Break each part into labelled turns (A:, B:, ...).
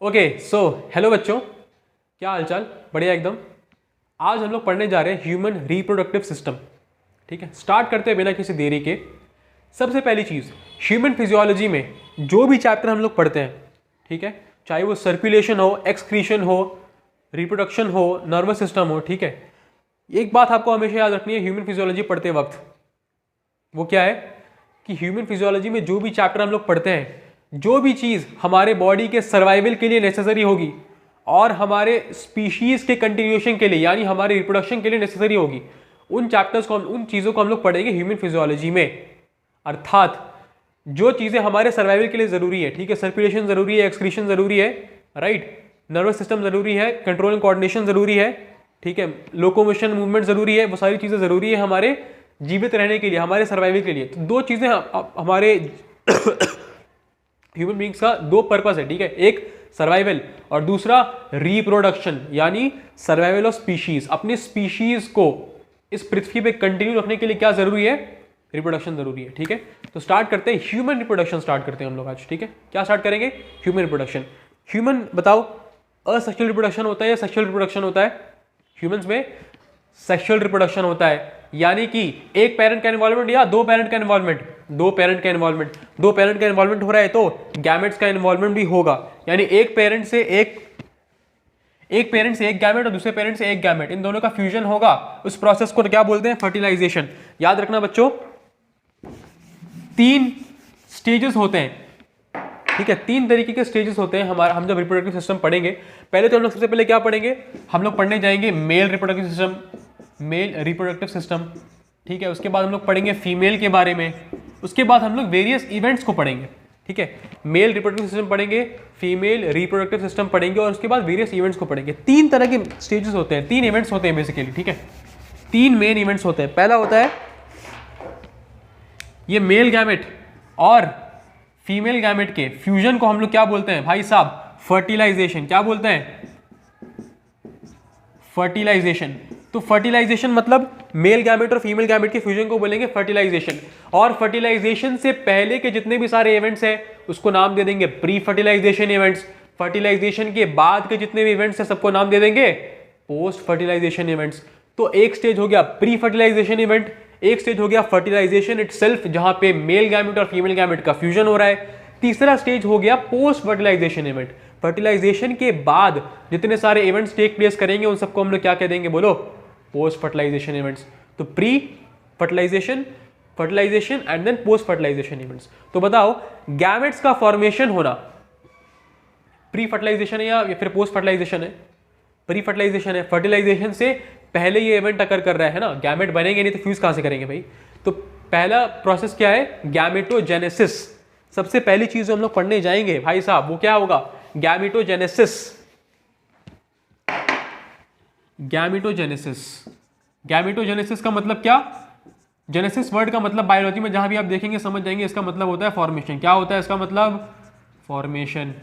A: Okay so hello बच्चों, क्या हालचाल? बढ़िया एकदम। आज हम लोग पढ़ने जा रहे हैं ह्यूमन रिप्रोडक्टिव सिस्टम। ठीक है, स्टार्ट करते हैं बिना किसी देरी के। सबसे पहली चीज़, ह्यूमन फिजियोलॉजी में जो भी चैप्टर हम लोग पढ़ते हैं, ठीक है, चाहे वो सर्कुलेशन हो, एक्सक्रीशन हो, रिप्रोडक्शन हो, नर्वस सिस्टम हो, ठीक है, एक बात आपको हमेशा याद रखनी है ह्यूमन फिजियोलॉजी पढ़ते वक्त। वो क्या है कि ह्यूमन फिजियोलॉजी में जो भी चैप्टर हम लोग पढ़ते हैं, जो भी चीज़ हमारे बॉडी के सर्वाइवल के लिए नेसेसरी होगी और हमारे स्पीशीज के कंटिन्यूएशन के लिए यानी हमारे रिप्रोडक्शन के लिए नेसेसरी होगी, उन चैप्टर्स को उन चीज़ों को हम लोग पढ़ेंगे ह्यूमन फिजियोलॉजी में। अर्थात जो चीज़ें हमारे सर्वाइवल के लिए ज़रूरी है, ठीक है, सर्कुलेशन ज़रूरी है, एक्सक्रीशन ज़रूरी है, राइट, नर्वस सिस्टम ज़रूरी है, कंट्रोल एंड कोऑर्डिनेशन ज़रूरी है, ठीक है, लोकोमोशन मूवमेंट ज़रूरी है, वो सारी चीज़ें ज़रूरी है हमारे जीवित रहने के लिए, हमारे सर्वाइवल के लिए। तो दो चीज़ें हमारे ह्यूमन बींग्स का दो पर्पस है, ठीक है, एक सर्वाइवल और दूसरा रिप्रोडक्शन यानी सर्वाइवल ऑफ स्पीशीज। अपने स्पीशीज को इस पृथ्वी पे कंटिन्यू रखने के लिए क्या जरूरी है? रिप्रोडक्शन जरूरी है। ठीक है, तो स्टार्ट करते हैं, ह्यूमन रिप्रोडक्शन स्टार्ट करते हैं हम लोग आज। ठीक है, क्या स्टार्ट करेंगे? Human reproduction. ह्यूमन बताओ, असेक्सुअल रिप्रोडक्शन होता है या सेक्सुअल रिप्रोडक्शन होता है? ह्यूमंस में सेक्सुअल रिप्रोडक्शन होता है, यानी कि एक पेरेंट का इन्वॉल्वमेंट या दो पेरेंट का इन्वॉल्वमेंट। दो पेरेंट का इन्वॉल्वमेंट हो रहा है तो गैमेट्स का इन्वॉल्वमेंट भी होगा, यानी एक पेरेंट से एक गैमेट और दूसरे पेरेंट से एक गैमेट, इन दोनों का फ्यूजन होगा। उस प्रोसेस को क्या बोलते हैं? फर्टिलाइजेशन। याद रखना बच्चों, 3 स्टेजेस होते हैं, ठीक है, 3 तरीके के स्टेजेस होते हैं हमारा। हम जब रिप्रोडक्टिव सिस्टम पढ़ेंगे, पहले तो हम लोग सबसे पहले क्या पढ़ेंगे? हम लोग पढ़ने जाएंगे मेल रिप्रोडक्टिव सिस्टम, ठीक है। उसके बाद हम लोग पढ़ेंगे फीमेल के बारे में, उसके बाद हम लोग वेरियस इवेंट्स को पढ़ेंगे, ठीक है। मेल रिप्रोडक्टिव सिस्टम पढ़ेंगे, फीमेल रिप्रोडक्टिव सिस्टम पढ़ेंगे और उसके बाद वेरियस इवेंट्स को पढ़ेंगे। 3 तरह के स्टेजेस होते हैं, 3 इवेंट्स होते हैं बेसिकली, ठीक है। 3 मेन इवेंट्स होते हैं। पहला होता है ये मेल गैमेट और फीमेल गैमेट के फ्यूजन को हम लोग क्या बोलते हैं भाई साहब? फर्टिलाइजेशन। क्या बोलते हैं? फर्टिलाइजेशन। तो फर्टिलाइजेशन मतलब मेल गैमेट और फीमेल गैमेट के फ्यूजन को बोलेंगे फर्टिलाइजेशन। और फर्टिलाइजेशन से पहले के जितने भी सारे इवेंट्स हैं उसको नाम दे देंगे प्री फर्टिलाइजेशन इवेंट्स। फर्टिलाइजेशन के बाद के जितने भी इवेंट्स हैं सबको नाम दे देंगे पोस्ट फर्टिलाइजेशन इवेंट्स। तो एक स्टेज हो गया प्री फर्टिलाइजेशन इवेंट, एक स्टेज हो गया फर्टिलाइजेशन इटसेल्फ जहां पे मेल गैमेट और फीमेल गैमेट का फ्यूजन हो रहा है। तीसरा स्टेज हो गया पोस्ट फर्टिलाइजेशन इवेंट। फर्टिलाइजेशन के बाद जितने सारे इवेंट्स टेक प्लेस करेंगे उन सबको हम लोग क्या कह देंगे? बोलो, पोस्ट फर्टिलाइजेशन इवेंट्स। तो pre fertilization, fertilization and then post fertilization events. तो बताओ, गैमेट्स का फॉर्मेशन होना प्री फर्टिलाइजेशन है या फिर पोस्ट फर्टिलाइजेशन है? प्री फर्टिलाइजेशन है। फर्टिलाइजेशन से पहले ये इवेंट अकर कर रहा है ना, गैमेट बनेंगे नहीं तो फ्यूज कहां से करेंगे भाई? तो पहला प्रोसेस क्या है? गैमेटोजेनेसिस। सबसे पहली चीज जो हम लोग पढ़ने जाएंगे भाई साहब वो क्या होगा? गैमेटोजेनेसिस। गैमेटोजेनेसिस का मतलब क्या? जेनेसिस वर्ड का मतलब बायोलॉजी में जहां भी आप देखेंगे समझ जाएंगे, इसका मतलब होता है फॉर्मेशन। क्या होता है इसका मतलब? फॉर्मेशन,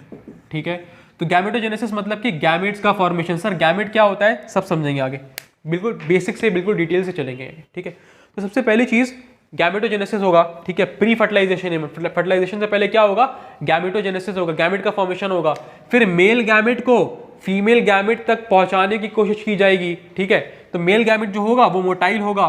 A: ठीक है। तो गैमेटोजेनेसिस मतलब कि गैमेट्स का फॉर्मेशन। सर गैमेट क्या होता है सब समझेंगे आगे, बिल्कुल बेसिक से बिल्कुल डिटेल से चलेंगे, ठीक है। तो सबसे पहली चीज गैमेटोजेनेसिस होगा, ठीक है। प्री फर्टिलाइजेशन, फर्टिलाइजेशन से पहले क्या होगा? गैमेटोजेनेसिस होगा, गैमेट का फॉर्मेशन होगा। फिर मेल गैमेट को फीमेल गैमेट तक पहुंचाने की कोशिश की जाएगी, ठीक है। तो मेल गैमेट जो होगा वो मोटाइल होगा।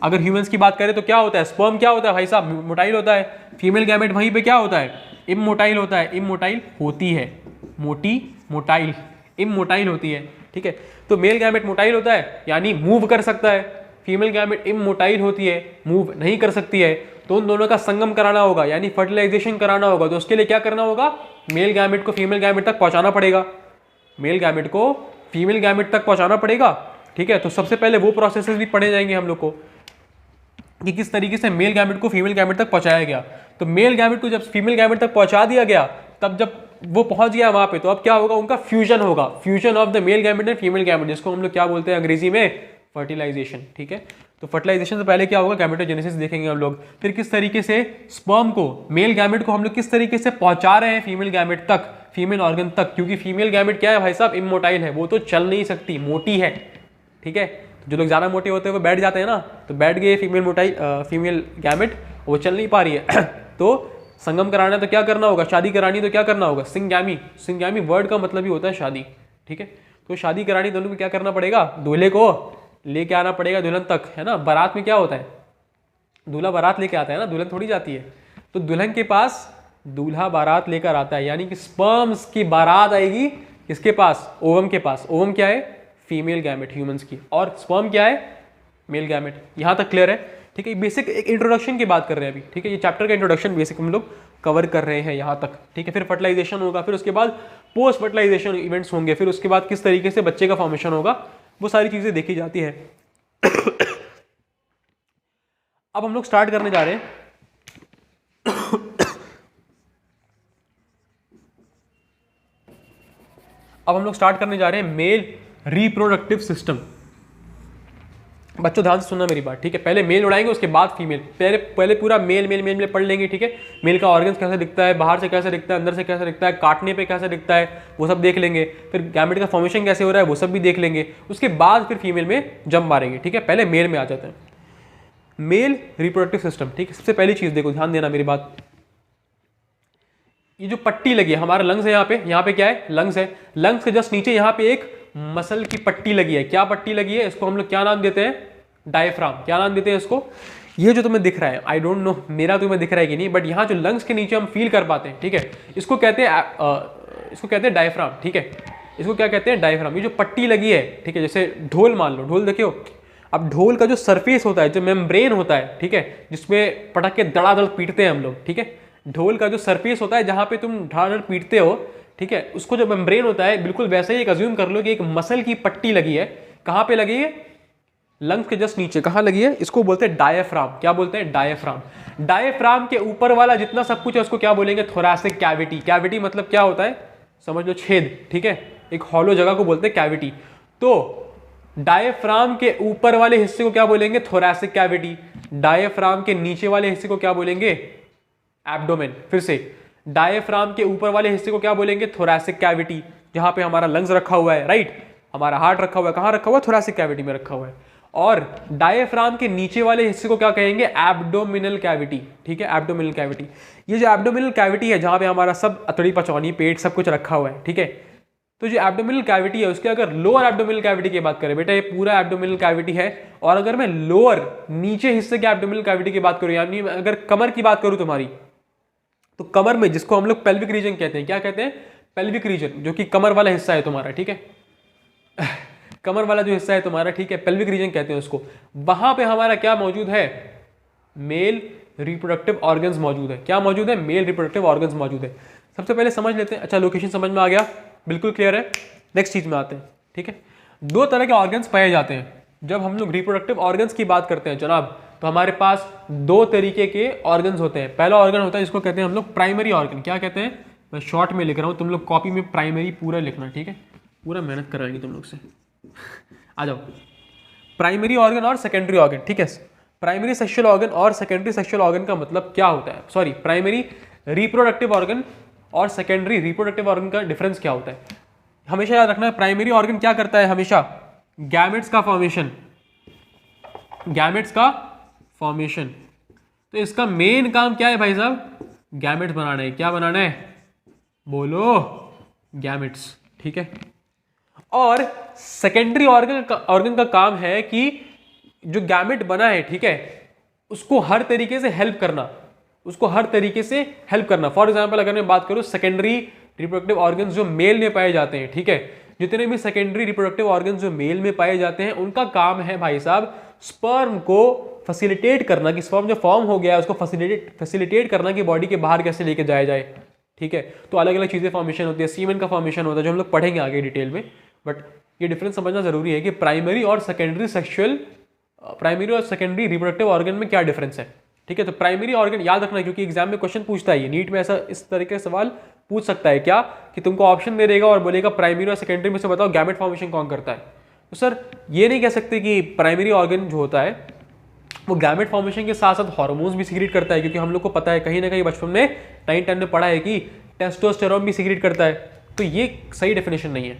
A: अगर ह्यूमंस की बात करें तो क्या होता है? स्पर्म क्या होता है भाई साहब? मोटाइल होता है। फीमेल गैमेट वहीं पे क्या होता है? इमोटाइल होता है, इमोटाइल होती है, मोटाइल, इमोटाइल होती है, ठीक है। तो मेल गैमेट मोटाइल होता है यानी मूव कर सकता है, फीमेल गैमेट इमोटाइल होती है, मूव नहीं कर सकती है। तो उन दोनों का संगम कराना होगा यानी फर्टिलाइजेशन कराना होगा। तो उसके लिए क्या करना होगा? मेल गैमेट को फीमेल गैमेट तक पहुंचाना पड़ेगा, मेल गैमेट को फीमेल गैमेट तक पहुंचाना पड़ेगा, ठीक है। तो सबसे पहले वो प्रोसेसेस भी पढ़े जाएंगे हम लोग को कि किस तरीके से मेल गैमेट को फीमेल गैमेट तक पहुंचाया गया। तो मेल गैमेट को जब फीमेल गैमेट तक पहुंचा दिया गया, तब जब वो पहुंच गया वहां पे, तो अब क्या होगा? उनका फ्यूजन होगा, fusion of the male gamete and female gamete, जिसको हम लोग क्या बोलते हैं अंग्रेजी में? फर्टिलाइजेशन, ठीक है। तो फर्टिलाइजेशन से पहले क्या होगा? गैमेटोजेनेसिस देखेंगे हम लोग। फिर किस तरीके से स्पर्म को, मेल गैमेट को हम लोग किस तरीके से पहुंचा रहे हैं फीमेल गैमेट तक, फीमेल ऑर्गन तक, क्योंकि फीमेल गैमेट क्या है भाई साहब? इमोटाइल है, वो तो चल नहीं सकती, मोटी है, ठीक है। जो लोग ज्यादा मोटे होते हैं वो बैठ जाते हैं ना, तो बैठ गए फीमेल गैमेट, वो चल नहीं पा रही है तो संगम कराना है तो क्या करना होगा, शादी करानी तो क्या करना होगा, सिंगैमी। सिंगैमी वर्ड का मतलब ही होता है शादी, ठीक है। तो शादी करानी दोनों को क्या करना पड़ेगा, दूल्हे को लेके आना पड़ेगा दुल्हन तक, है ना। बारात में क्या होता है, दूल्हा बारात लेके आता है ना, दुल्हन थोड़ी जाती है। तो दुल्हन के पास दूल्हा बारात लेकर आता है, यानी कि स्पर्म्स की बारात आएगी किसके पास, ओवम के पास। ओवम क्या है, फीमेल गैमेट ह्यूमंस की, और स्पर्म क्या है, मेल गैमेट। यहां तक क्लियर है, ठीक है। बेसिक एक इंट्रोडक्शन की बात कर रहे हैं अभी, ठीक है। ये चैप्टर का इंट्रोडक्शन बेसिक हम लोग कवर कर रहे हैं यहाँ तक, ठीक है। फिर फर्टिलाइजेशन होगा, फिर उसके बाद पोस्ट फर्टिलाइजेशन इवेंट्स होंगे, फिर उसके बाद किस तरीके से बच्चे का फॉर्मेशन होगा, वो सारी चीजें देखी जाती है। अब हम लोग स्टार्ट करने जा रहे हैं मेल रिप्रोडक्टिव सिस्टम। बच्चों ध्यान से सुनना मेरी बात, ठीक है। पहले मेल उड़ाएंगे, उसके बाद फीमेल। पहले पूरा मेल मेल मेल में पढ़ लेंगे, ठीक है। मेल का ऑर्गन्स कैसे दिखता है, बाहर से कैसे दिखता है, अंदर से कैसे दिखता है, काटने पे कैसे दिखता है, वो सब देख लेंगे। फिर गैमेट का फॉर्मेशन कैसे हो रहा है, वो सब भी देख लेंगे। उसके बाद फिर फीमेल में जंप मारेंगे, ठीक है। पहले मेल में आ जाते हैं, मेल रिप्रोडक्टिव सिस्टम, ठीक है। सबसे पहली चीज देखो, ध्यान देना मेरी बात। ये जो पट्टी लगी है, हमारा लंग्स है, यहाँ पे क्या है, लंग्स है। लंग्स के जस्ट नीचे यहाँ पे एक मसल की पट्टी लगी है। क्या पट्टी लगी है, इसको हम लोग क्या नाम देते हैं, डायफ्राम। क्या नाम देते हैं इसको, ये जो तुम्हें दिख रहा है, आई डोंट नो मेरा तुम्हें दिख रहा है कि नहीं, बट यहाँ जो लंग्स के नीचे हम फील कर पाते हैं, ठीक है, इसको कहते हैं डायफ्राम, ठीक है। इसको क्या कहते हैं, डायफ्राम। ये जो पट्टी लगी है, ठीक है, जैसे ढोल मान लो, ढोल देखियो। अब ढोल का जो सरफेस होता है, जो मेम्ब्रेन होता है, ठीक है, जिसमें पटक के धड़ाधड़ पीटते हैं हम लोग, ठीक है। ढोल का जो सरफेस होता है, जहां पे तुम धड़ाधड़ पीटते हो, ठीक है, उसको जो मेम्ब्रेन होता है, बिल्कुल वैसे ही एक अज्यूम कर लो कि एक मसल की पट्टी लगी है। कहां पे लगी है, लंग्स के जस्ट नीचे। कहां लगी है, इसको बोलते हैं डायफ्राम। क्या बोलते हैं, डायफ्राम। डायफ्राम के ऊपर वाला जितना सब कुछ है उसको क्या बोलेंगे, थोरैसिक कैविटी। कैविटी मतलब क्या होता है, समझ लो छेद, ठीक है। एक हॉलो जगह को बोलते हैं कैविटी। तो डायफ्राम के ऊपर वाले हिस्से को क्या बोलेंगे, थोरैसिक कैविटी। डायफ्राम के नीचे वाले हिस्से को क्या बोलेंगे, एब्डोमेन। फिर से, डायफ्राम के ऊपर वाले हिस्से को क्या बोलेंगे, थोरैसिक कैविटी, जहां पे हमारा लंग्स रखा हुआ है, राइट। हमारा हार्ट रखा हुआ है, कहां रखा हुआ है, थोरैसिक कैविटी में रखा हुआ है। और डायफ्राम के नीचे वाले हिस्से को क्या कहेंगे, एब्डोमिनल कैविटी, ठीक है, एब्डोमिनल कैविटी। ये जो एब्डोमिनल कैविटी है, जहां पे हमारा सब अतड़ी पचौनी पेट सब कुछ रखा हुआ है, ठीक है। तो जो एब्डोमिनल कैविटी है, उसके अगर लोअर एब्डोमिनल कैविटी की बात करें, बेटा ये पूरा एब्डोमिनल कैविटी है। और अगर मैं लोअर नीचे हिस्से के एब्डोमिनल कैविटी की बात करूं, यानी अगर कमर की बात करूं तुम्हारी, तो कमर में, जिसको हम लोग पेल्विक रीजन कहते हैं, क्या कहते हैं, पेल्विक रीजन, जो कि कमर वाला हिस्सा है तुम्हारा, ठीक है। कमर वाला जो हिस्सा है तुम्हारा, ठीक है, पेल्विक रीजन कहते हैं उसको। वहां पे हमारा क्या मौजूद है, मेल रिप्रोडक्टिव ऑर्गन्स मौजूद है। क्या मौजूद है, मेल रिप्रोडक्टिव ऑर्गन्स मौजूद है। सबसे पहले समझ लेते हैं। अच्छा, लोकेशन समझ में आ गया, बिल्कुल क्लियर है। नेक्स्ट चीज में आते हैं, ठीक है। दो तरह के ऑर्गन्स पाए जाते हैं जब हम लोग रिप्रोडक्टिव ऑर्गन्स की बात करते हैं जनाब। तो हमारे पास दो तरीके के ऑर्गन्स होते हैं। पहला ऑर्गन होता है जिसको कहते हैं हम लोग प्राइमरी ऑर्गन। क्या कहते हैं, मैं शॉर्ट में लिख रहा हूं, तुम लोग कॉपी में प्राइमरी पूरा लिखना, ठीक है। पूरा मेहनत कराएंगे तुम लोग से। आ जाओ, प्राइमरी ऑर्गन और सेकेंडरी ऑर्गन, ठीक है। प्राइमरी सेक्सुअल ऑर्गन और सेकेंडरी सेक्सुअल ऑर्गन का मतलब क्या होता है, सॉरी, प्राइमरी रिप्रोडक्टिव ऑर्गन और सेकेंडरी रिप्रोडक्टिव ऑर्गन का डिफरेंस क्या होता है। हमेशा याद रखना है, प्राइमरी ऑर्गन क्या करता है, हमेशा गैमेट्स का फॉर्मेशन, गैमेट्स का फॉर्मेशन। तो इसका मेन काम क्या है भाई साहब, गैमेट्स बनाना है। क्या बनाना है, बोलो, गैमेट्स, ठीक है। और सेकेंडरी ऑर्गन का काम है कि जो गैमेट बना है, ठीक है, उसको हर तरीके से हेल्प करना, उसको हर तरीके से हेल्प करना। फॉर एग्जांपल अगर मैं बात करूं सेकेंडरी रिप्रोडक्टिव ऑर्गन्स जो मेल में पाए जाते हैं, ठीक है, जितने भी सेकेंडरी रिप्रोडक्टिव ऑर्गन्स जो मेल में पाए जाते हैं, उनका काम है भाई साहब स्पर्म को फैसिलिटेट करना, कि स्पर्म जो फॉर्म हो गया है उसको फैसिलिटेट करना कि बॉडी के बाहर कैसे लेके जाया जाए, ठीक है। तो अलग अलग चीजें फॉर्मेशन होती है, सीमेन का फॉर्मेशन होता है, जो हम लोग पढ़ेंगे आगे डिटेल में। बट ये डिफरेंस समझना जरूरी है कि प्राइमरी और सेकेंडरी रिप्रोडक्टिव ऑर्गन में क्या डिफरेंस है, ठीक है। तो प्राइमरी ऑर्गन याद रखना, क्योंकि एग्जाम में क्वेश्चन पूछता है, ये नीट में ऐसा इस तरीके से सवाल पूछ सकता है क्या, कि तुमको ऑप्शन दे देगा और बोलेगा प्राइमरी और सेकेंडरी में से बताओ गैमेट फॉर्मेशन कौन करता है। तो सर ये नहीं कह सकते कि प्राइमरी ऑर्गन जो होता है वो गैमेट फॉर्मेशन के साथ साथ हार्मोन्स भी सीक्रेट करता है, क्योंकि हम लोग को पता है कहीं ना कहीं बचपन में 9-10 में पढ़ा है कि टेस्टोस्टेरोन भी सीक्रेट करता है। तो ये सही डेफिनेशन नहीं है,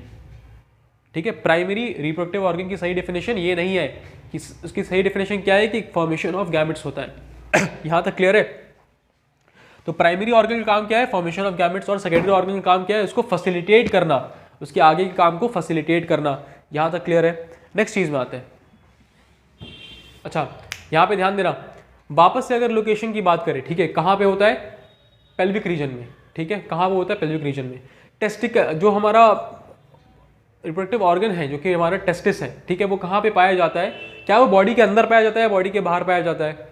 A: ठीक है। प्राइमरी रिप्रोडक्टिव ऑर्गन की सही डेफिनेशन ये नहीं है, कि उसकी सही डेफिनेशन क्या है कि फॉर्मेशन ऑफ गैमेट्स होता है। यहां तक क्लियर है। तो प्राइमरी ऑर्गन का काम क्या है? Formation of gametes. और सेकेंडरी ऑर्गन का काम क्या है? उसको फैसिलिटेट करना, उसके आगे के काम को फैसिलिटेट करना। यहां तक क्लियर है? नेक्स्ट चीज में आते हैं। अच्छा, यहां पे ध्यान देना, वापस से अगर लोकेशन की बात करें, ठीक है, कहां पे होता है? पेल्विक रीजन में, ठीक है, कहां पे होता है? पेल्विक रीजन में। टेस्टिकल जो हमारा रिप्रोडक्टिव ऑर्गन है, जो कि हमारा टेस्टिस है, ठीक है, वो कहाँ पे पाया जाता है? क्या वो बॉडी के अंदर पाया जाता है, बॉडी के बाहर पाया जाता है?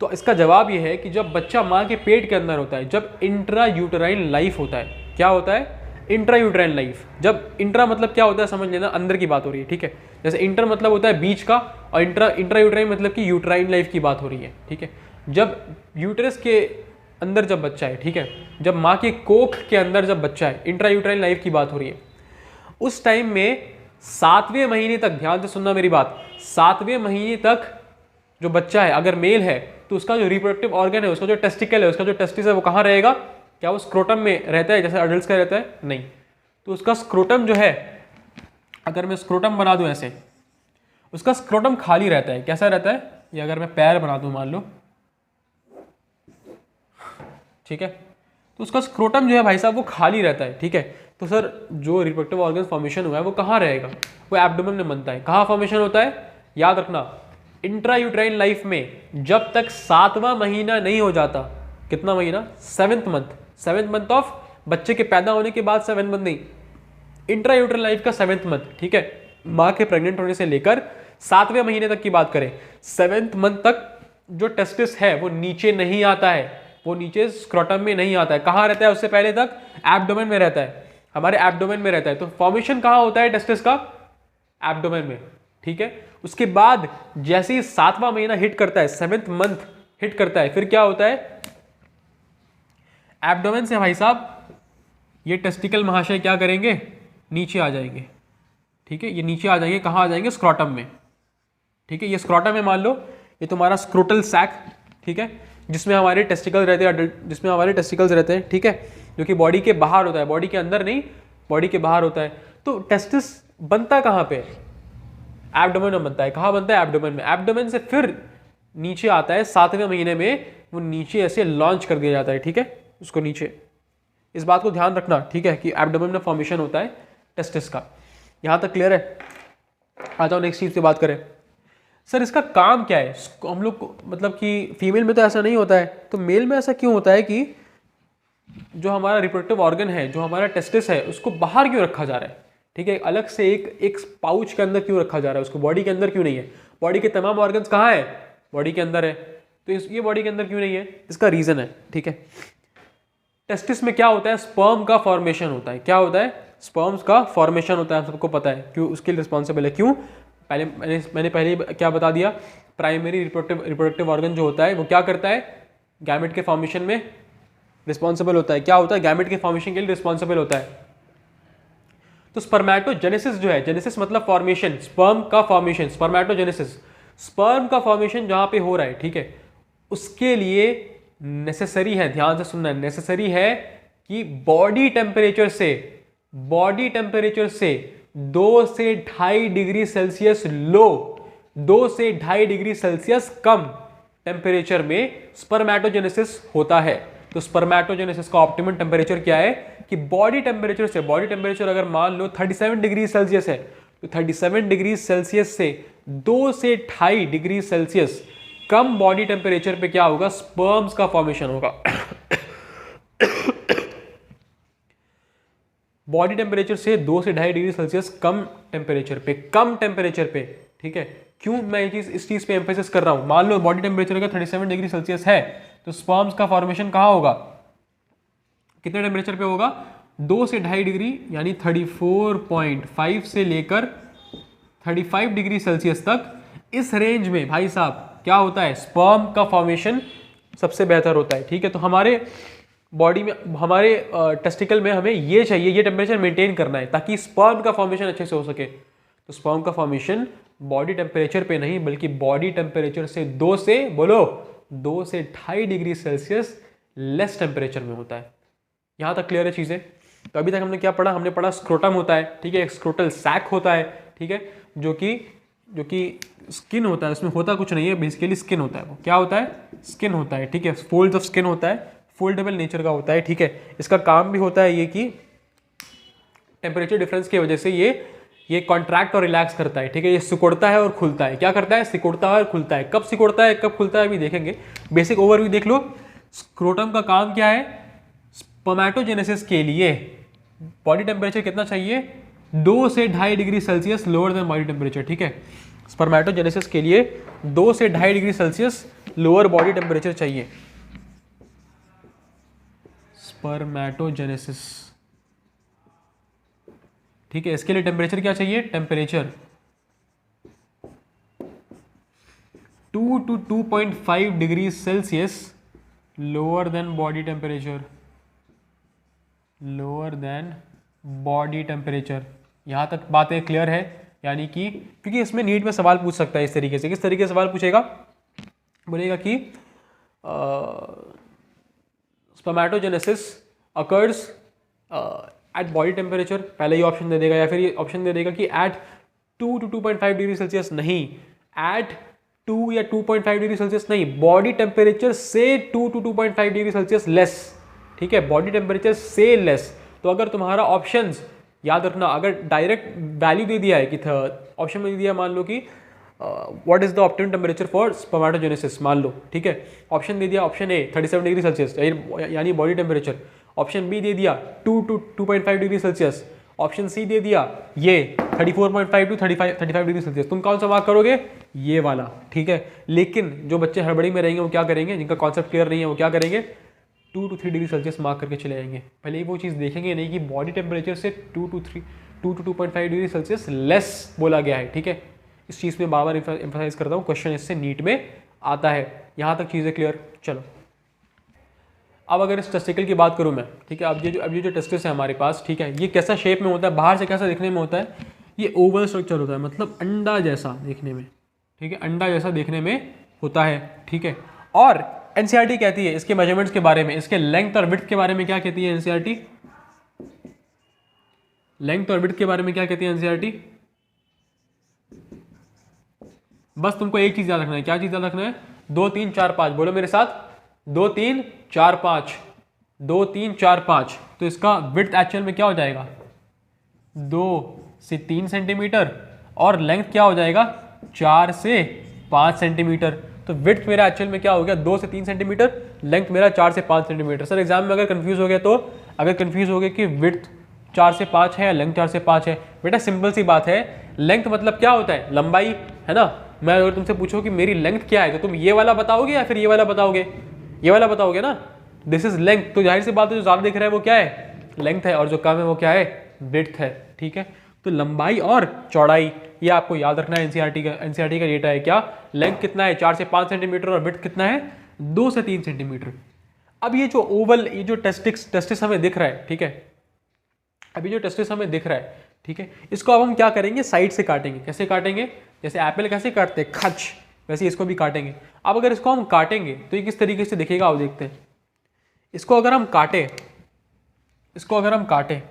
A: तो इसका जवाब ये है कि जब बच्चा माँ के पेट के अंदर होता है, जब इंट्रा यूटेराइन लाइफ होता है। क्या होता है? Intra uterine life. जब इंट्रा मतलब क्या होता है समझ लेना, अंदर की बात हो रही है, ठीक है। जैसे इंटर मतलब होता है बीच का, और इंट्रा यूटेराइन मतलब कि यूटेराइन लाइफ की बात हो रही है, ठीक है। जब यूटेरस के अंदर जब बच्चा है, ठीक है, जब माँ के कोख के अंदर जब बच्चा है, इंट्रा यूटेराइन लाइफ की बात हो रही है, उस टाइम में 7वें महीने तक, ध्यान से सुनना मेरी बात, 7वें महीने तक जो बच्चा है अगर मेल है तो उसका जो रिप्रोडक्टिव ऑर्गन है, उसका जो टेस्टिकल है, उसका जो टेस्टिस है, वो कहाँ रहेगा? क्या वो स्क्रोटम में रहता है जैसे अडल्ट का रहता है? नहीं। तो उसका स्क्रोटम जो है, अगर मैं स्क्रोटम बना दूं ऐसे, उसका स्क्रोटम खाली रहता है। कैसा रहता है? ये अगर मैं पैर बना दूं मान लो, ठीक है, तो उसका स्क्रोटम जो है भाई साहब वो खाली रहता है, ठीक है। तो सर जो रिप्रोडक्टिव ऑर्गन फॉर्मेशन हुआ है वो कहाँ रहेगा? वो एब्डोमेन में बनता है। कहाँ फॉर्मेशन होता है? याद रखना, इंट्रा यूट्राइन लाइफ में जब तक 7वां महीना नहीं हो जाता। कितना महीना? 7th month. 7th month of बच्चे के पैदा होने के बाद, 7th मंथ नहीं, इंट्रा यूट्राइन लाइफ का 7th मंथ, ठीक है। माँ के प्रेग्नेंट होने से लेकर 7वें महीने तक की बात करें, 7th मंथ तक जो टेस्टिस है वो नीचे नहीं आता है, वो नीचे स्क्रोटम में नहीं आता है। कहाँ रहता है? उससे पहले तक एब्डोमेन में रहता है, हमारे एब्डोमेन में रहता है। तो फॉर्मेशन कहाँ होता है टेस्टिस का? एब्डोमेन में, ठीक है। उसके बाद जैसे ही 7वां महीना हिट करता है, 7th मंथ हिट करता है, फिर क्या होता है? एब्डोमेन से भाई साहब ये टेस्टिकल महाशय क्या करेंगे? नीचे आ जाएंगे, ठीक है। ये नीचे आ जाएंगे, कहाँ आ जाएंगे? स्क्रोटम में, ठीक है। ये स्क्रोटम में मान लो ये तुम्हारा स्क्रोटल सैक, ठीक है, जिसमें हमारे टेस्टिकल्स रहते हैं, जिसमें हमारे टेस्टिकल्स रहते हैं, ठीक है, जो कि बॉडी के बाहर होता है, बॉडी के अंदर नहीं, बॉडी के बाहर होता है। तो टेस्टिस बनता कहाँ पे? एब्डोमेन में बनता है। कहाँ बनता है? एब्डोमेन में। एब्डोमेन से फिर नीचे आता है 7वें महीने में, वो नीचे ऐसे लॉन्च कर दिया जाता है, ठीक है, उसको नीचे। इस बात को ध्यान रखना, ठीक है, कि एब्डोमेन में फॉर्मेशन होता है टेस्टिस का। यहाँ तक क्लियर है? आ जाओ नेक्स्ट चीज पे बात करें। सर इसका काम क्या है? हम लोग को मतलब कि फीमेल में तो ऐसा नहीं होता है, तो मेल में ऐसा क्यों होता है कि जो हमारा रिप्रोडक्टिव ऑर्गन है, जो हमारा टेस्टिस है, उसको बाहर क्यों रखा जा रहा है? ठीक है, अलग से एक पाउच के अंदर क्यों रखा जा रहा है? उसको बॉडी के अंदर क्यों नहीं है? बॉडी के तमाम ऑर्गन्स कहाँ है? बॉडी के अंदर है। तो ये बॉडी के अंदर क्यों नहीं है? इसका रीजन है, ठीक है। टेस्टिस में क्या होता है? स्पर्म का फॉर्मेशन होता है। क्या होता है? स्पर्म्स का फॉर्मेशन होता है, सबको पता है। क्यों? उसके लिए रिस्पॉन्सिबल है। क्यों? मैंने पहले क्या बता दिया, प्राइमरी रिप्रोडक्टिव ऑर्गन जो होता है वो क्या करता है? गैमेट के फॉर्मेशन में रिस्पॉन्सिबल होता है। क्या होता है? गैमेट के फॉर्मेशन के लिए रिस्पॉन्सिबल होता है। तो स्पर्मेटोजेनेसिस जो है, जेनेसिस मतलब फॉर्मेशन, स्पर्म का फॉर्मेशन, स्पर्मेटोजेनेसिस, स्पर्म का फॉर्मेशन जहां पे हो रहा है, ठीक है, उसके लिए नेसेसरी है, ध्यान से सुनना, नेसेसरी है कि बॉडी टेम्परेचर से 2 से 2.5 डिग्री सेल्सियस लो, 2 से 2.5 डिग्री सेल्सियस कम टेम्परेचर में स्पर्मेटोजेनेसिस होता है। तो स्पर्मेटोजेनेसिस का ऑप्टिमम टेम्परेचर क्या है? कि बॉडी टेम्परेचर अगर मान लो 37 डिग्री सेल्सियस है, तो 37 डिग्री सेल्सियस से 2 से 2.5 डिग्री सेल्सियस कम बॉडी टेम्परेचर पे क्या होगा? स्पर्म्स का फॉर्मेशन होगा। बॉडी टेम्परेचर से 2 से 2.5 डिग्री सेल्सियस कम टेम्परेचर पे, ठीक है। क्यों मैं इस चीज पे एम्फेसिस कर रहा हूं? मान लो बॉडी टेम्परेचर अगर 37 डिग्री सेल्सियस है, तो स्पर्म्स का फॉर्मेशन कहां होगा? कितने टेम्परेचर पे होगा? 2 से 2.5 डिग्री, यानी 34.5 से लेकर 35 डिग्री सेल्सियस तक, इस रेंज में भाई साहब क्या होता है? स्पर्म का फॉर्मेशन सबसे बेहतर होता है, ठीक है। तो हमारे बॉडी में, हमारे टेस्टिकल में हमें ये चाहिए, ये टेम्परेचर मेंटेन करना है ताकि स्पर्म का फॉर्मेशन अच्छे से हो सके। तो स्पर्म का फॉर्मेशन बॉडी टेम्परेचर पे नहीं, बल्कि बॉडी टेम्परेचर से 2 से 2.5 डिग्री सेल्सियस लेस टेम्परेचर में होता है। यहां तक क्लियर है चीजें? तो अभी तक हमने क्या पढ़ा? हमने पढ़ा स्क्रोटम होता है, ठीक है, एक स्क्रोटल सैक होता है, ठीक है, जो कि स्किन होता है, उसमें होता कुछ नहीं है, बेसिकली स्किन होता है। वो क्या होता है? स्किन होता है, ठीक है, फोल्ड्स ऑफ स्किन होता है, फोल्डेबल नेचर का होता है, ठीक है। इसका काम भी होता है ये कि टेम्परेचर डिफरेंस की वजह से ये कॉन्ट्रैक्ट और रिलैक्स करता है, ठीक है। ये सिकुड़ता है और खुलता है। क्या करता है? सिकुड़ता है और खुलता है। कब सिकुड़ता है कब खुलता है अभी देखेंगे। बेसिक ओवरव्यू देख लो। स्क्रोटम का काम क्या है? स्पर्मेटोजेनेसिस के लिए बॉडी टेम्परेचर कितना चाहिए? 2 से 2.5 degree Celsius lower than body temperature, ठीक है। स्पर्मेटोजेनेसिस के लिए 2 से 2.5 degree Celsius lower body temperature चाहिए। स्पर्मेटोजेनेसिस, ठीक है। इसके लिए टेम्परेचर क्या चाहिए? Temperature 2 to 2.5 degree Celsius lower than body temperature, lower than body temperature. यहां तक बातें क्लियर है? यानी कि क्योंकि इसमें नीट में सवाल पूछ सकता है इस तरीके से। किस तरीके से सवाल पूछेगा? बोलेगा कि spermatogenesis occurs at body temperature, पहले ही ऑप्शन दे देगा, या फिर ये ऑप्शन दे देगा कि एट 2 to 2.5 डिग्री सेल्सियस, नहीं एट 2 या 2.5 डिग्री सेल्सियस नहीं, बॉडी टेम्परेचर से 2 to 2.5 डिग्री सेल्सियस लेस, ठीक है। बॉडी टेम्परेचर से लेस। तो अगर तुम्हारा ऑप्शंस याद रखना, अगर डायरेक्ट वैल्यू दे दिया है कि ऑप्शन में दे दिया, मान लो कि what is the optimum temperature for spermatogenesis, मान लो, ठीक है। ऑप्शन दे दिया, ऑप्शन ए 37 डिग्री सेल्सियस यानी बॉडी टेम्परेचर। ऑप्शन बी दे दिया 2 to 2.5 degree Celsius. Option C दे दिया ये 34.5 to 35 डिग्री सेल्सियस। तुम कौन सा मार्क करोगे? ये वाला, ठीक है। लेकिन जो बच्चे हड़बड़ी में रहेंगे वो क्या करेंगे? जिनका कॉन्सेप्ट क्लियर नहीं है वो क्या करेंगे? 2 to 3 डिग्री सेल्सियस मार्क करके चले जाएंगे। पहले ही वो चीज़ देखेंगे नहीं कि बॉडी टेम्परेचर से 2 to 2.5 डिग्री सेल्सियस लेस बोला गया है, ठीक है। इस चीज़ में बार बार एम्फसाइज करता हूँ, क्वेश्चन इससे नीट में आता है। यहाँ तक चीज़ें क्लियर? चलो अब अगर इस टेस्टिकल की बात करूँ मैं, ठीक है। अब ये जो टेस्टिस है हमारे पास, ठीक है, ये कैसा शेप में होता है? बाहर से कैसा दिखने में होता है? ये ओवल स्ट्रक्चर होता है, मतलब अंडा जैसा देखने में, ठीक है। अंडा जैसा देखने में होता है, ठीक है। और एनसीईआरटी कहती है इसके मेजरमेंट्स के बारे में, इसके लेंथ और विड्थ के बारे में क्या कहती है एनसीईआरटी? लेंथ और विड्थ के बारे में क्या कहती है एनसीईआरटी? बस तुमको एक चीज याद रखना है। क्या चीज याद रखना है? 2 3 4 5। बोलो मेरे साथ, 2 3 4 5, 2 3 4 5। तो इसका विड्थ एक्चुअल में क्या हो जाएगा? 2 से 3 सेंटीमीटर, और लेंथ क्या हो जाएगा? 4 से 5 सेंटीमीटर। तो विड्थ मेरा एक्चुअल में क्या हो गया? 2 से 3 सेंटीमीटर, लेंथ मेरा 4 से 5 सेंटीमीटर। सर एग्जाम में अगर कंफ्यूज हो गया तो, अगर कंफ्यूज हो गया कि विड्थ 4 से 5 है या लेंथ 4 से 5 है, बेटा सिंपल सी बात है। लेंथ मतलब क्या होता है? लंबाई, है ना। मैं अगर तुमसे पूछूं कि मेरी लेंथ क्या है, तो तुम ये वाला बताओगे या फिर ये वाला बताओगे? ये वाला बताओगे ना। This is length. तो जाहिर सी बात है जो ज्यादा दिख रहा है वो क्या है? लेंथ है, और जो कम है वो क्या है? विड्थ है, ठीक है। तो लंबाई और चौड़ाई ये आपको याद रखना है। एनसीईआरटी का डेटा है क्या? लेंथ कितना है? 4 से 5 सेंटीमीटर, और विड्थ कितना है? 2 से 3 सेंटीमीटर। अब ये जो ओवल, ये जो टेस्टिस हमें दिख रहा है, ठीक है, अभी जो टेस्टिस हमें दिख रहा है, ठीक है, इसको अब हम क्या करेंगे? साइड से काटेंगे। कैसे काटेंगे? जैसे एप्पल कैसे काटते हैं, खच, वैसे इसको भी काटेंगे। अब अगर इसको हम काटेंगे तो ये किस तरीके से दिखेगा आप देखते हैं। इसको अगर हम काटें, इसको अगर हम काटें,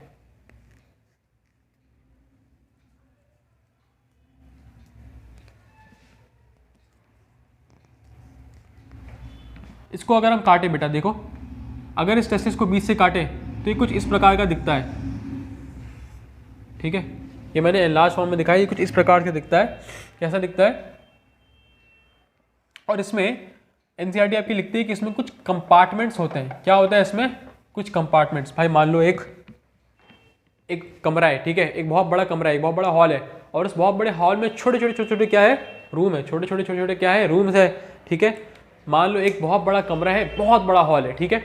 A: इसको अगर हम काटें बेटा, देखो अगर इस टेस्टिस को बीच से काटें तो ये कुछ इस प्रकार का दिखता है, ठीक है। ये मैंने लार्ज फॉर्म में दिखाया, ये कुछ इस प्रकार से दिखता है। कैसा दिखता है? और इसमें एनसीईआरटी आपकी लिखती है कि इसमें कुछ कंपार्टमेंट्स होते हैं। क्या होता है इसमें? कुछ कंपार्टमेंट्स। भाई मान लो एक कमरा है, ठीक है, एक बहुत बड़ा कमरा है, एक बहुत बड़ा हॉल है, और उस बहुत बड़े हॉल में छोटे छोटे क्या है? रूम है। छोटे छोटे क्या है? रूम्स है, ठीक है। मान लो एक बहुत बड़ा कमरा है, बहुत बड़ा हॉल है, ठीक है,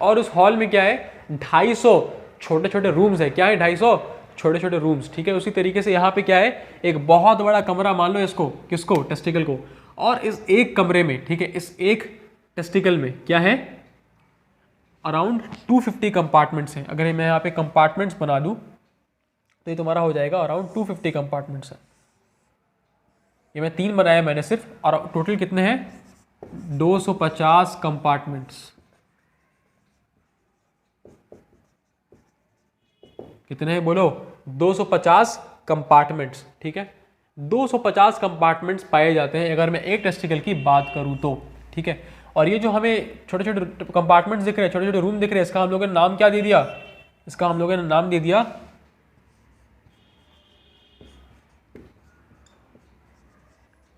A: और उस हॉल में क्या है? 250 छोटे छोटे रूम्स है। क्या है? 250 छोटे छोटे रूम्स, ठीक है। उसी तरीके से यहाँ पे क्या है? एक बहुत बड़ा कमरा, मान लो इसको, किसको? टेस्टिकल को। और इस एक कमरे में, ठीक है, इस एक टेस्टिकल में क्या है? अराउंड 250 कंपार्टमेंट्स हैं। अगर मैं यहाँ पे कंपार्टमेंट्स बना दूँ तो ये तुम्हारा हो जाएगा अराउंड 250 कंपार्टमेंट्स है। ये मैं 3 बनाया मैंने सिर्फ, और टोटल कितने हैं? 250 कंपार्टमेंट्स। कितने हैं बोलो? 250 कंपार्टमेंट्स, ठीक है। 250 कंपार्टमेंट्स पाए जाते हैं अगर मैं एक टेस्टिकल की बात करूं तो, ठीक है। और ये जो हमें छोटे छोटे कंपार्टमेंट्स दिख रहे हैं, छोटे छोटे रूम दिख रहे हैं, इसका हम लोगों ने नाम क्या दे दिया? इसका हम लोगों ने नाम दे दिया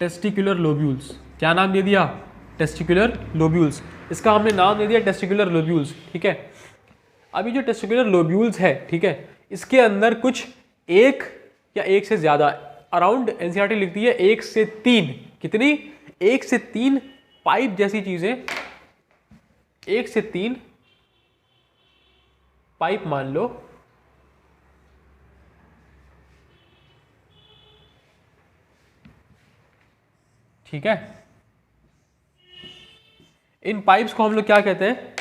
A: टेस्टिकुलर लोब्यूल्स। क्या नाम दे दिया? Testicular lobules. इसका हमने नाम दे दिया टेस्टिकुलर लोब्यूल्स, ठीक है। अभी जो टेस्टिकुलर लोब्यूल्स है, ठीक है, इसके अंदर कुछ एक या एक से ज्यादा, अराउंड एनसीईआरटी लिखती है 1 से 3, कितनी? 1 से 3 पाइप जैसी चीजें, 1 से 3 पाइप मान लो, ठीक है। इन पाइप्स को हम लोग क्या कहते हैं?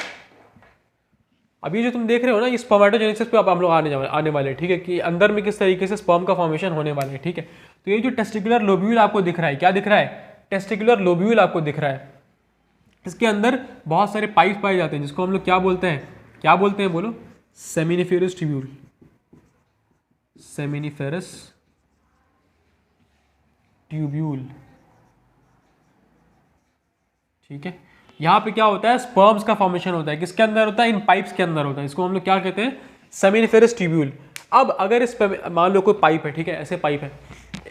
A: अभी जो तुम देख रहे हो ना, ये स्पर्मेटोजेनेसिस पे अब हम लोग आने वाले, ठीक है, कि अंदर में किस तरीके से स्पर्म का फॉर्मेशन होने वाला है, ठीक है। तो ये जो टेस्टिकुलर लोब्यूल आपको दिख रहा है, क्या दिख रहा है? टेस्टिकुलर लोब्यूल आपको दिख रहा है। इसके अंदर बहुत सारे पाइप पाए जाते हैं, जिसको हम लोग क्या बोलते हैं? क्या बोलते हैं बोलो? Seminiferous tubule. सेमिनिफेरस ट्यूब्यूल, ठीक है। यहां पे क्या होता है? स्पर्म्स का फॉर्मेशन होता है। किसके अंदर होता है? इन पाइप्स के अंदर होता है। इसको हम लोग क्या कहते हैं? Seminiferous tubule. अब अगर इस पे मान लो कोई पाइप है, ठीक है, ऐसे पाइप है,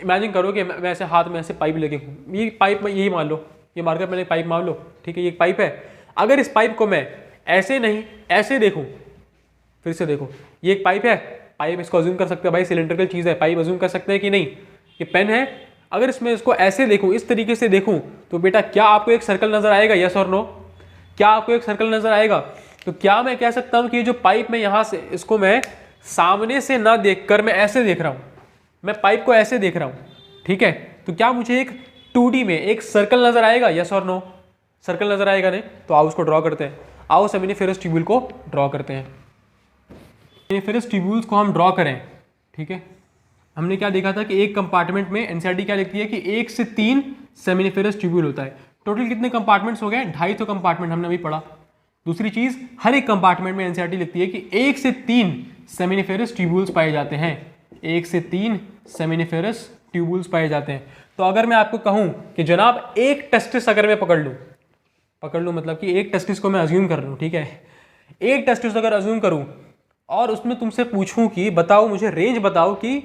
A: इमेजिन करो कि मैं ऐसे हाथ में ऐसे पाइप लेके, ये पाइप में यही मान लो, ये मार्कर मैंने पाइप मान लो, ठीक है, ये एक पाइप है। अगर इस पाइप को मैं ऐसे नहीं ऐसे देखूं, फिर से देखो, ये एक पाइप है, पाइप इसको अज्यूम कर सकते हैं भाई सिलेंड्रिकल चीज है, पाइप अज्यूम कर सकते हैं कि नहीं? ये पेन है, अगर इसमें इसको ऐसे देखूं, इस तरीके से देखूं, तो बेटा क्या आपको एक सर्कल नजर आएगा? यस और नो? क्या आपको एक सर्कल नजर आएगा? तो क्या मैं कह सकता हूं कि ये जो पाइप में यहां से, इसको मैं सामने से ना देखकर मैं ऐसे देख रहा हूं, मैं पाइप को ऐसे देख रहा हूं, ठीक है, तो क्या मुझे एक 2D में एक सर्कल नजर आएगा? यस और नो? सर्कल नजर आएगा नहीं? तो आओ उसको ड्रॉ करते हैं। आओ सेमिनिफेरस ट्यूब्यूल को ड्रॉ करते हैं। सेमिनिफेरस ट्यूब्यूल्स को हम ड्रॉ करें, ठीक है। हमने क्या देखा था कि एक कंपार्टमेंट में एनसीईआरटी क्या लिखती है कि 1 से 3 सेमिनिफेरस ट्यूब्यूल होता है। टोटल कितने कंपार्टमेंट्स हो गए? 250 कंपार्टमेंट हमने अभी पढ़ा। दूसरी चीज, हर एक कंपार्टमेंट में एनसीईआरटी लिखती है कि 1 से 3 सेमिनिफेरस ट्यूब्यूल्स पाए जाते हैं। 1 से 3 सेमिनिफेरस ट्यूब्यूल्स पाए जाते हैं। तो अगर मैं आपको कहूं कि जनाब एक टेस्टिस अगर मैं पकड़ लूं मतलब कि एक टेस्टिस को मैं अज्यूम कर लूं, ठीक है, एक टेस्टिस अगर अज्यूम करूं और उसमें तुमसे पूछूं कि बताओ, मुझे रेंज बताओ कि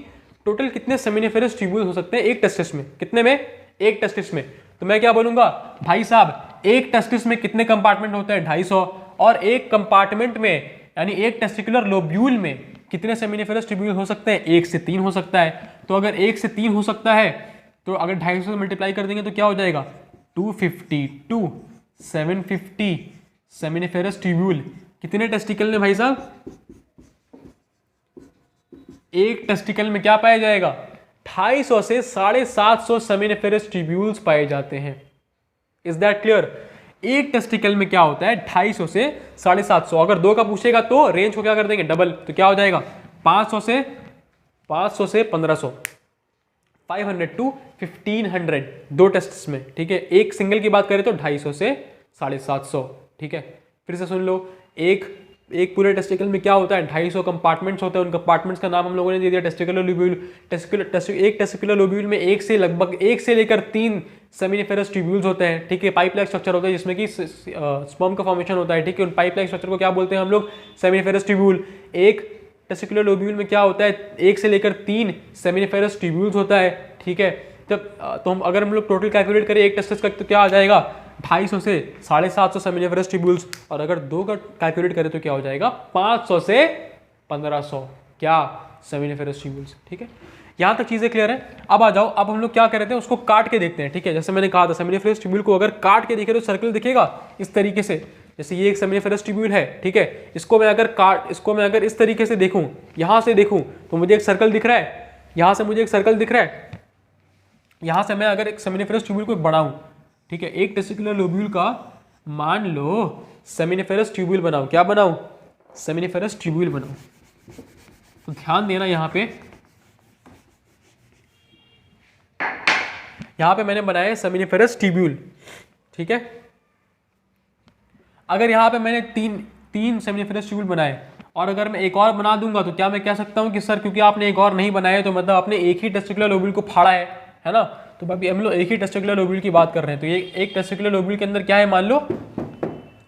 A: टोटल कितने सेमिनिफेरस ट्यूब्यूल हो सकते हैं एक टेस्टिस में? कितने में? एक टेस्टिस में। तो मैं क्या बोलूंगा? भाई साहब एक टेस्टिस में कितने कंपार्टमेंट होते हैं? 250। और एक कंपार्टमेंट में यानी एक टेस्टिकुलर लोब्यूल में कितने सेमिनिफेरस ट्यूब्यूल हो सकते हैं? 1 से 3 हो सकता है। तो अगर 1 से 3 हो सकता है तो अगर 250 से मल्टीप्लाई कर देंगे तो क्या हो जाएगा? 252 750 सेमिनिफेरस ट्यूब्यूल। कितने टेस्टिकल ने भाई साहब? एक टेस्टिकल में क्या पाया जाएगा? 250 से 750 सेमिनिफेरस ट्यूब्यूल्स पाए जाते हैं। Is that clear? एक टेस्टिकल में क्या होता है? 250 से 750। अगर 2 का पूछेगा तो रेंज को क्या कर देंगे? डबल। तो क्या हो जाएगा? 500 से 1500, 500 to 1500, 2 टेस्ट्स में, ठीक है। एक सिंगल की बात करें तो 250 से 750, ठीक है। फिर से सुन लो, एक पूरे टेस्टिकल में क्या होता है? 250 कंपार्टमेंट्स होते हैं। उन कंपार्टमेंट्स का नाम हम लोगों ने दे दिया टेस्टिकुलर लोब्यूल। एक टेस्टिकुलर लोब्यूल में लगभग 1 से लेकर 3 सेमिनिफेरस ट्यूब्यूल्स होते हैं, ठीक है। पाइप लाइक स्ट्रक्चर होता है जिसमें कि स्पर्म का फॉर्मेशन होता है, ठीक है। उन पाइप लाइक स्ट्रक्चर को क्या बोलते हैं हम लोग? Seminiferous tubule. एक टेस्टिकुलर लोब्यूल में क्या होता है? 1 से लेकर 3 सेमिनिफेरस ट्यूब्यूल्स होता है, ठीक है। जब तो अगर हम लोग टोटल कैलकुलेट करें एक टेस्टिस का तो क्या आ जाएगा? 250 से 750 सेमिनिफेरस ट्यूब्यूल्स। और अगर 2 का कैलकुलेट करें तो क्या हो जाएगा? 500 से 1500 क्या? सेमिनिफेरस ट्यूब्यूल्स, ठीक है। यहां तक चीजें क्लियर है? अब आ जाओ, अब हम लोग क्या कर रहे थे, उसको काट के देखते हैं, ठीक है। जैसे मैंने कहा था सेमिनिफेरस ट्यूब्यूल को अगर काट के देखें तो सर्कल दिखेगा इस तरीके से। जैसे ये एक सेमिनिफेरस ट्यूब्यूल है, ठीक है, इसको मैं अगर इस तरीके से देखूं, यहां से देखूं तो मुझे एक सर्कल दिख रहा है, यहां से मुझे एक सर्कल दिख रहा है। यहां से मैं अगर एक सेमिनिफेरस ट्यूब्यूल को बढ़ाऊं, ठीक है, एक टेस्टिकुलर लोब्यूल का मान लो सेमिनिफेरस ट्यूब्यूल बनाऊं, क्या बनाऊं? सेमिनिफेरस ट्यूब्यूल बनाऊं। तो ध्यान देना यहां पे मैंने बनाया है सेमिनिफेरस ट्यूब्यूल, ठीक है। अगर यहां पे मैंने तीन सेमिनिफेरस ट्यूब्यूल बनाए और अगर मैं एक और बना दूंगा तो क्या मैं कह सकता हूं कि सर क्योंकि आपने एक और नहीं बनाया तो मतलब आपने एक ही टेस्टिकुलर लोब्यूल को फाड़ा है? है ना। तो अभी हम लोग एक ही टेस्टिकुलर लोब्यूल की बात कर रहे हैं, तो ये एक टेस्टिकुलर लोब्यूल के अंदर क्या है, मान लो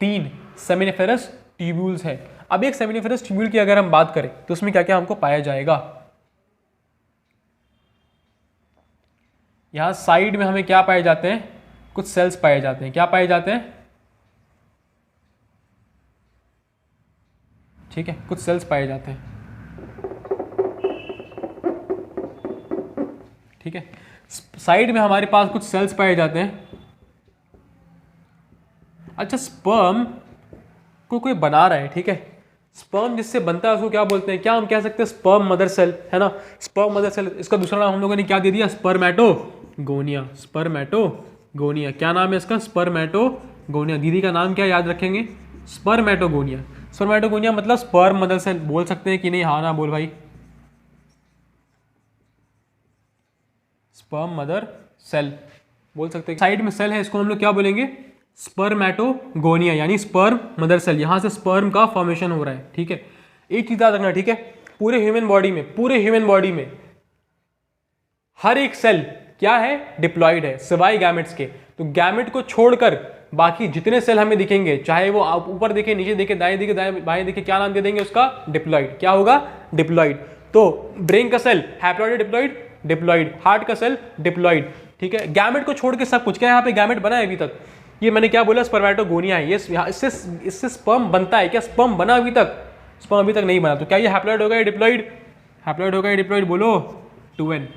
A: 3 सेमिनिफेरस ट्यूब्यूल्स है। अब एक सेमिनिफेरस ट्यूब्यूल की अगर हम बात करें तो उसमें क्या क्या हमको पाया जाएगा, यहां साइड में हमें क्या पाए जाते हैं, कुछ सेल्स पाए जाते हैं। क्या पाए जाते हैं, ठीक है, कुछ सेल्स पाए जाते हैं, ठीक है। साइड में हमारे पास कुछ सेल्स पाए जाते हैं। अच्छा, स्पर्म को कोई बना रहा है, ठीक है, स्पर्म जिससे बनता है उसको क्या बोलते हैं, क्या हम कह सकते हैं स्पर्म मदर सेल, है ना, स्पर्म मदर सेल। इसका दूसरा नाम हम लोगों ने क्या दे दिया, स्पर्मेटोगोनिया। स्पर्मेटोगोनिया क्या नाम है इसका, स्पर्मेटोगोनिया। दीदी का नाम क्या याद रखेंगे, स्पर्मेटोगोनिया। स्पर्मेटोगोनिया मतलब स्पर्म मदर सेल। बोल सकते हैं कि नहीं, हाँ ना बोल भाई, स्पर्म मदर सेल बोल सकते हैं। साइड में सेल है, इसको हम लोग क्या बोलेंगे, स्पर्मेटोगोनिया, यानी स्पर्म मदर सेल। यहां से स्पर्म का फॉर्मेशन हो रहा है, ठीक है। एक चीज याद रखना, ठीक है, पूरे ह्यूमन बॉडी में हर एक सेल क्या है, डिप्लॉयड है, सिवाय गैमेट्स के। तो गैमेट को छोड़कर बाकी जितने सेल हमें दिखेंगे, चाहे वो आप ऊपर देखे, नीचे देखे, दाएं देखे, बाएं देखे, क्या नाम दे देंगे उसका, डिप्लॉयड। क्या होगा, डिप्लॉयड। तो ब्रेन का सेल हैप्लॉयड, डिप्लॉयड। हार्ट का सेल डिप्लॉयड, ठीक है। गैमेट को छोड़ के सब कुछ, क्या यहाँ पे गैमेट बना है अभी तक, ये मैंने क्या बोला, स्पर्मेटोगोनिया है। ये इससे स्पर्म बनता है क्या, स्पर्म बना अभी तक, स्पर्म अभी तक नहीं बना। तो क्या ये हैप्लॉयड होगा या डिप्लॉयड, हैप्लॉयड होगा या डिप्लॉयड, बोलो 2n,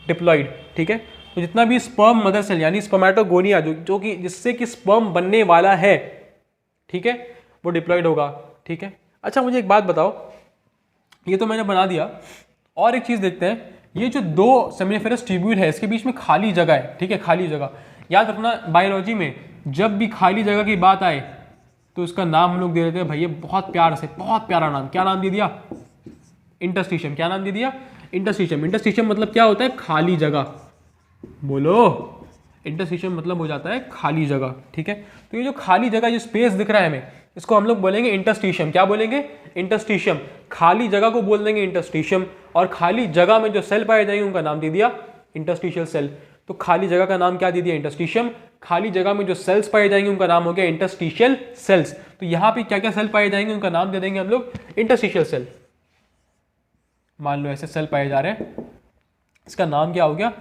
A: डिप्लॉयड, ठीक है। तो जितना भी स्पर्म मदर सेल यानी स्पर्मेटोगोनिया जो कि जिससे कि स्पर्म बनने वाला है, ठीक है, वो डिप्लॉयड होगा, ठीक है। अच्छा मुझे एक बात बताओ, ये तो मैंने बना दिया, और एक चीज देखते हैं, ये जो 2 सेमिनिफेरस ट्यूब्यूल है इसके बीच में खाली जगह है, ठीक है, खाली जगह। याद रखना बायोलॉजी में जब भी खाली जगह की बात आए तो उसका नाम हम लोग दे देते हैं भैया बहुत प्यार से, बहुत प्यारा नाम। क्या नाम दे दिया, इंटरस्टिशियम। क्या नाम दे दिया, इंटरस्टिशियम। इंटरस्टिशियम मतलब क्या होता है, खाली जगह। बोलो, इंटरस्टिशियम मतलब हो जाता है खाली जगह, ठीक है। तो ये जो खाली जगह, जो स्पेस दिख रहा है हमें, इसको हम लोग बोलेंगे इंटरस्टिशियम। क्या बोलेंगे, इंटरस्टिशियम। खाली जगह को बोल देंगे इंटरस्टिशियम, और खाली जगह में जो सेल पाए जाएंगे उनका नाम दे दिया इंटरस्टिशियल सेल। तो खाली जगह का नाम क्या दे दिया, इंटरस्टिशियम। खाली जगह में जो सेल्स पाए जाएंगे उनका नाम हो गया इंटरस्टिशियल सेल्स। तो यहां पे क्या क्या सेल पाए जाएंगे उनका नाम दे देंगे हम लोग इंटरस्टिशियल सेल। मान लो ऐसे सेल पाए जा रहे हैं, इसका नाम क्या हो गया,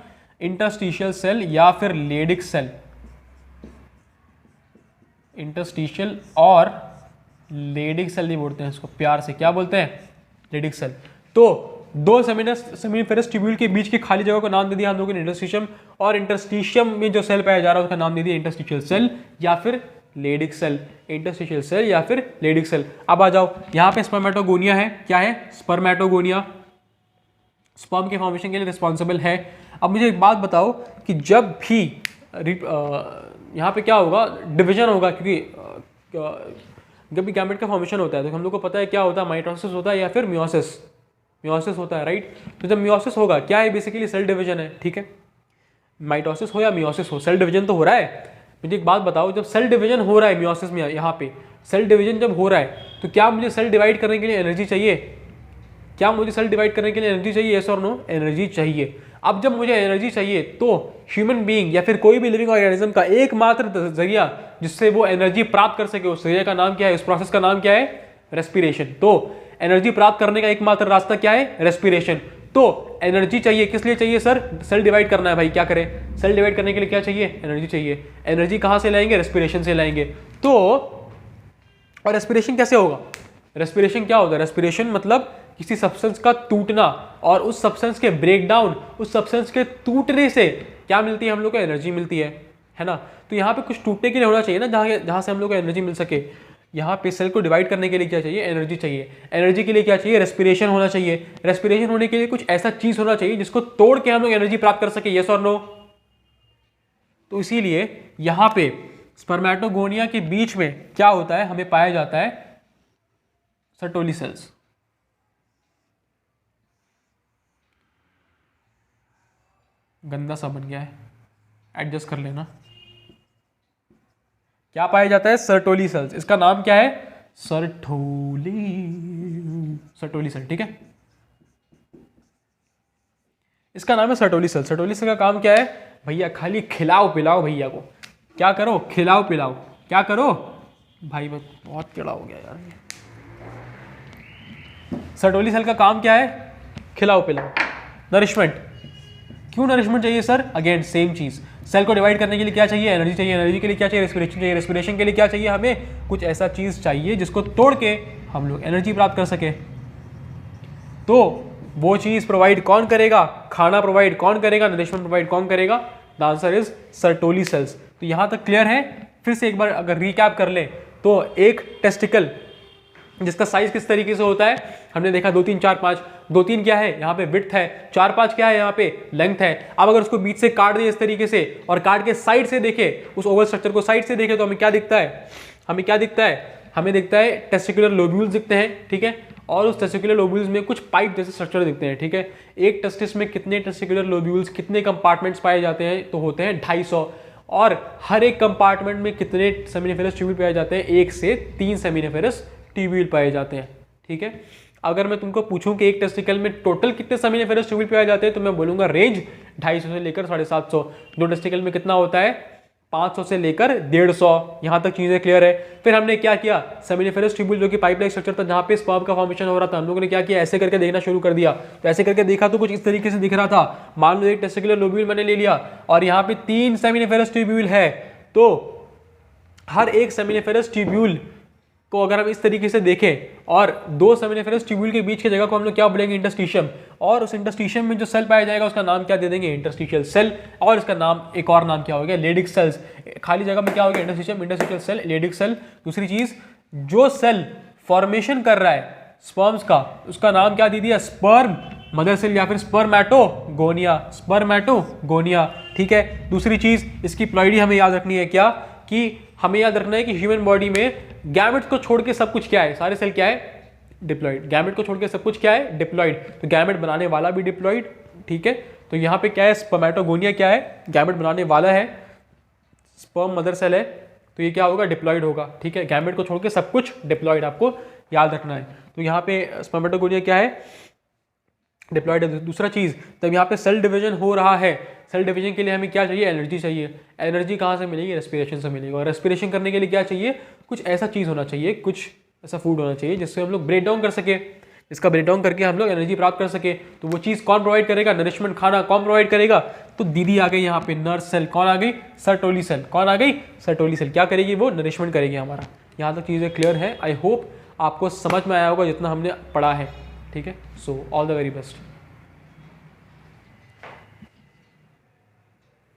A: इंटरस्टिशियल सेल या फिर लेडिक सेल। इंटरस्टिशियल और लेडिक सेल भी बोलते हैं इसको प्यार से, क्या बोलते हैं, लेडिक सेल। तो 2 सेमिनिफेरस ट्यूब्यूल के बीच की खाली जगह को नाम दे दिया हम लोगों ने इंटरस्टिशियम, और इंटरस्टिशियम में जो सेल पाया जा रहा है उसका नाम दे दिया इंटरस्टिशियल सेल या फिर लेडिक सेल। इंटरस्टिशियल सेल या फिर लेडिक सेल। अब आ जाओ, यहाँ पे स्पर्मेटोगोनिया है, क्या है, स्पर्मेटोगोनिया, स्पर्म के फॉर्मेशन के लिए रिस्पॉन्सिबल है। अब मुझे एक बात बताओ कि जब भी यहाँ पे क्या होगा, डिवीजन होगा, क्योंकि जब भी गैमेट का फॉर्मेशन होता है तो हम लोग को पता है क्या होता है, माइटोसिस होता है या फिर मियोसिस होता है, राइट। तो जब मियोसिस होगा, क्या है, बेसिकली सेल डिवीजन है, ठीक है। माइटोसिस हो या मियोसिस हो, सेल डिवीजन तो हो रहा है। मुझे एक बात बताओ, जब सेल डिवीजन हो रहा है मियोसिस में, यहाँ पे सेल डिवीजन जब हो रहा है, तो क्या मुझे सेल डिवाइड करने के लिए एनर्जी चाहिए, क्या मुझे सेल डिवाइड करने के लिए एनर्जी चाहिए, यस और नो, एनर्जी चाहिए। अब जब मुझे एनर्जी चाहिए तो ह्यूमन बीइंग या फिर कोई भी लिविंग ऑर्गेनिज्म का एकमात्र जरिया जिससे वो एनर्जी प्राप्त कर सके, उस जरिया का नाम क्या है, उस प्रोसेस का नाम क्या है, रेस्पिरेशन। तो एनर्जी प्राप्त करने का एकमात्र रास्ता क्या है, रेस्पिरेशन। तो एनर्जी चाहिए, किस लिए चाहिए सर, सेल डिवाइड करना है भाई, क्या करें, सेल डिवाइड करने के लिए क्या चाहिए, एनर्जी चाहिए। एनर्जी कहां से लाएंगे, रेस्पिरेशन से लाएंगे। तो और रेस्पिरेशन कैसे होगा, रेस्पिरेशन क्या होता है, रेस्पिरेशन मतलब किसी सब्सटेंस का टूटना, और उस सब्सटेंस के ब्रेकडाउन, उस सब्सटेंस के टूटने से क्या मिलती है हम लोग को, एनर्जी मिलती है ना। तो यहाँ पे कुछ टूटने के लिए होना चाहिए ना, जहाँ से हम लोग को एनर्जी मिल सके। यहाँ पे सेल को डिवाइड करने के लिए क्या चाहिए, एनर्जी चाहिए। एनर्जी के लिए क्या चाहिए, रेस्पिरेशन होना चाहिए। रेस्पिरेशन होने के लिए कुछ ऐसा चीज होना चाहिए जिसको तोड़ के हम लोग एनर्जी प्राप्त कर सके, यस और नो। तो इसीलिए यहाँ पे स्पर्मेटोगोनिया के बीच में क्या होता है, हमें पाया जाता है सर्टोली सेल्स। गंदा सा बन गया है, एडजस्ट कर लेना। क्या पाया जाता है, सर्टोली सेल्स। इसका नाम क्या है, सर्टोली सेल, ठीक है। इसका नाम है सर्टोली सेल। सर्टोली सेल का काम क्या है भैया, खाली खिलाओ पिलाओ भैया को, क्या करो, खिलाओ पिलाओ, क्या करो भाई, मैं बहुत टेढ़ा हो गया यार। सर्टोली सेल का काम क्या है, खिलाओ पिलाओ, नरिशमेंट। क्यों नरिशमेंट चाहिए सर, अगेन सेम चीज, सेल को डिवाइड करने के लिए क्या चाहिए, एनर्जी चाहिए, एनर्जी के लिए क्या चाहिए, रेस्पिरेशन चाहिए, रेस्पिरेशन के लिए क्या चाहिए, हमें कुछ ऐसा चीज चाहिए जिसको तोड़ के हम लोग एनर्जी प्राप्त कर सके। तो वो चीज प्रोवाइड कौन करेगा, खाना प्रोवाइड कौन करेगा, नरिशमेंट प्रोवाइड कौन करेगा, the answer is Sertoli cells. तो यहां तक क्लियर है। फिर से एक बार अगर रिकैप कर ले तो एक टेस्टिकल जिसका साइज किस तरीके से होता है, हमने देखा 2 3 4 5, 2 3 क्या है यहाँ पे विड्थ है, 4 5 क्या है यहाँ पे लेंथ है। अब अगर उसको बीच से काट दिए इस तरीके से और काट के साइड से देखे, उस ओवल स्ट्रक्चर को साइड से देखे तो हमें क्या दिखता है, हमें क्या दिखता है, हमें दिखता है टेस्टिकुलर लोब्यूल्स दिखते हैं, ठीक है। और उस टेस्टिकुलर लोब्यूल्स में कुछ पाइप जैसे स्ट्रक्चर दिखते हैं, ठीक है। एक टेस्टिस में कितने टेस्टिकुलर लोब्यूल्स, कितने कंपार्टमेंट्स पाए जाते हैं, तो होते हैं 250। और हर एक कंपार्टमेंट में कितने सेमिनिफेरस ट्यूब्यूल पाए जाते हैं, 1 से 3 सेमिनिफेरस ट्यूब्यूल पाए जाते हैं, ठीक है। अगर मैं तुमको पूछूं कि एक टेस्टिकल में टोटल कितने सेमिनिफेरस ट्यूब्यूल पाए जाते हैं, तो मैं बोलूंगा रेंज 250 से लेकर 750। दो टेस्टिकल में कितना होता है, 500 से लेकर 150। यहां तक चीजें क्लियर है। फिर हमने क्या किया, सेमिनिफेरस ट्यूब्यूल जो कि पाइपलाइन स्ट्रक्चर था जहां पे स्पर्म का फॉर्मेशन हो रहा था, हम लोगों ने क्या किया, ऐसे करके देखना शुरू कर दिया। तो ऐसे करके देखा तो कुछ इस तरीके से दिख रहा था। मान लो एक टेस्टिकुलर लोब्यूल मैंने ले लिया और यहाँ पे 3 सेमिनिफेरस ट्यूब्यूल है, तो हर एक सेमिनिफेरस ट्यूब्यूल को अगर हम इस तरीके से देखें और 2 सेमिनिफेरस ट्यूब्यूल के बीच की जगह को हम लोग क्या बोलेंगे, इंटरस्टिशियम। और उस इंटरस्टिशियम में जो सेल पाया जाएगा उसका नाम क्या दे देंगे, इंटरस्टिशियल सेल। और इसका नाम, एक और नाम क्या हो गया, लेडिक सेल्स। खाली जगह में क्या हो गया, interstitium, interstitial cell, Leydig cell. दूसरी चीज, जो सेल फॉर्मेशन कर रहा है स्पर्म्स का, उसका नाम क्या दे दिया, स्पर्म मदर सेल या फिर स्पर्मेटोगोनिया, स्पर्मेटोगोनिया, ठीक है। दूसरी चीज, इसकी प्लॉइडी हमें याद रखनी है, क्या कि हमें याद रखना है कि ह्यूमन बॉडी में गैमेट्स को छोड़ के सब कुछ क्या है, सारे सेल क्या है, डिप्लॉइड। गैमेट को छोड़ के सब कुछ क्या है, डिप्लॉइड। तो गैमेट बनाने वाला भी डिप्लॉइड, ठीक है। तो यहाँ पे क्या है, स्पर्मेटोगोनिया क्या है, गैमेट बनाने वाला है, स्पर्म मदर सेल है, तो ये क्या होगा, डिप्लॉइड होगा, ठीक है। गैमेट को छोड़ के सब कुछ डिप्लॉइड, आपको याद रखना है। तो यहाँ पे स्पर्मेटोगोनिया क्या है, डिप्लॉइड है। दूसरा चीज, तब यहाँ पे सेल डिवीजन हो रहा है, सेल डिवीजन के लिए हमें क्या चाहिए, एनर्जी चाहिए। एनर्जी कहाँ से मिलेगी, रेस्पिरेशन से मिलेगी। और रेस्पिरेशन करने के लिए क्या चाहिए, कुछ ऐसा चीज होना चाहिए, कुछ ऐसा फूड होना चाहिए जिससे हम लोग ब्रेक डाउन कर सके, जिसका ब्रेक डाउन करके हम लोग एनर्जी प्राप्त कर सके। तो वो चीज कौन प्रोवाइड करेगा, नरिशमेंट, खाना कौन प्रोवाइड करेगा, तो दीदी आ गई यहाँ पे, नर्स सेल। कौन आ गई, सर्टोली सेल। कौन आ गई, सर्टोली सेल। क्या करेगी वो, नरिशमेंट करेगी हमारा। यहाँ तक चीजें क्लियर है। आई होप आपको समझ में आया होगा जितना हमने पढ़ा है, ठीक है। So all the very best.